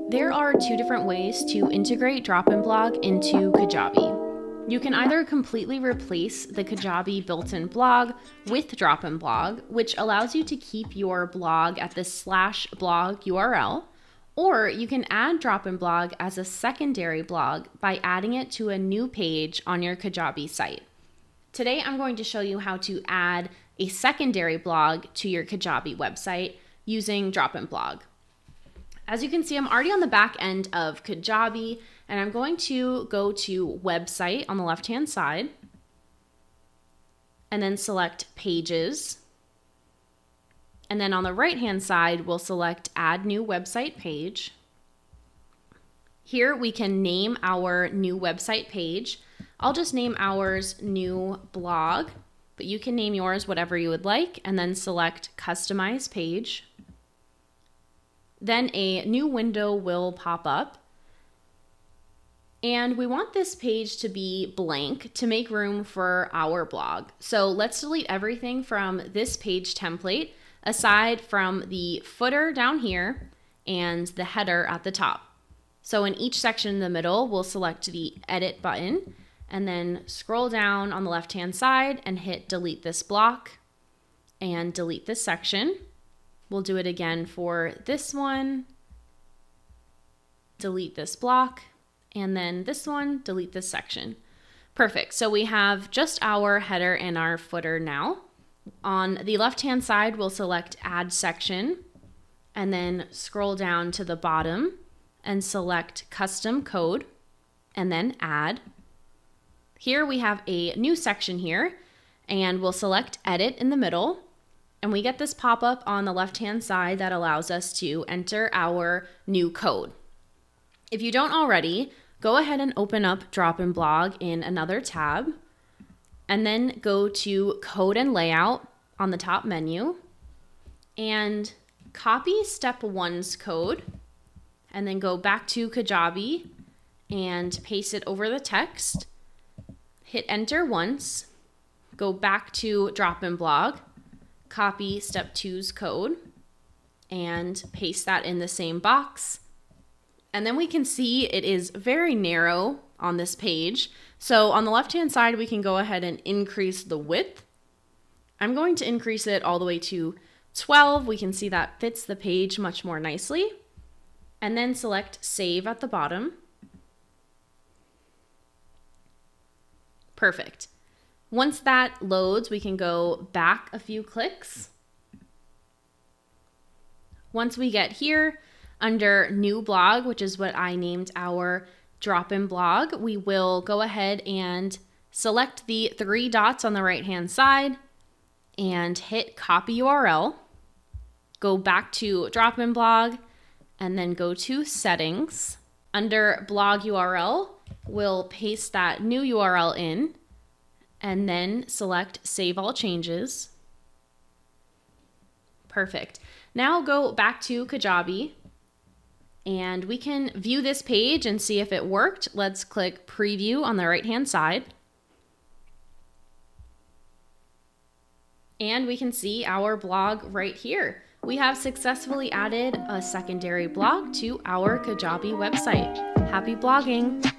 There are two different ways to integrate DropInBlog into Kajabi. You can either completely replace the Kajabi built-in blog with DropInBlog, which allows you to keep your blog at the /blog URL, or you can add DropInBlog as a secondary blog by adding it to a new page on your Kajabi site. Today, I'm going to show you how to add a secondary blog to your Kajabi website using DropInBlog. As you can see, I'm already on the back end of Kajabi, and I'm going to go to Website on the left-hand side, and then select Pages. And then on the right-hand side, we'll select Add New Website Page. Here we can name our new website page. I'll just name ours New Blog, but you can name yours whatever you would like, and then select Customize Page. Then a new window will pop up, and we want this page to be blank to make room for our blog. So let's delete everything from this page template aside from the footer down here and the header at the top. So in each section in the middle, we'll select the edit button and then scroll down on the left-hand side and hit delete this block and delete this section. We'll do it again for this one, delete this block, and then this one, delete this section. Perfect. So we have just our header and our footer now. On the left-hand side, we'll select Add Section, and then scroll down to the bottom and select Custom Code, and then Add. Here we have a new section here, and we'll select Edit in the middle. And we get this pop-up on the left-hand side that allows us to enter our new code. If you don't already, go ahead and open up DropInBlog in another tab, and then go to Code and Layout on the top menu, and copy Step 1's code, and then go back to Kajabi and paste it over the text. Hit Enter once, go back to DropInBlog, copy Step 2's code and paste that in the same box. And then we can see it is very narrow on this page. So on the left-hand side, we can go ahead and increase the width. I'm going to increase it all the way to 12. We can see that fits the page much more nicely. And then select Save at the bottom. Perfect. Once that loads, we can go back a few clicks. Once we get here, under New Blog, which is what I named our DropInBlog, we will go ahead and select the three dots on the right-hand side and hit Copy URL. Go back to DropInBlog and then go to Settings. Under Blog URL, we'll paste that new URL in, and then select Save All Changes. Perfect. Now go back to Kajabi, and we can view this page and see if it worked. Let's click Preview on the right-hand side. And we can see our blog right here. We have successfully added a secondary blog to our Kajabi website. Happy blogging!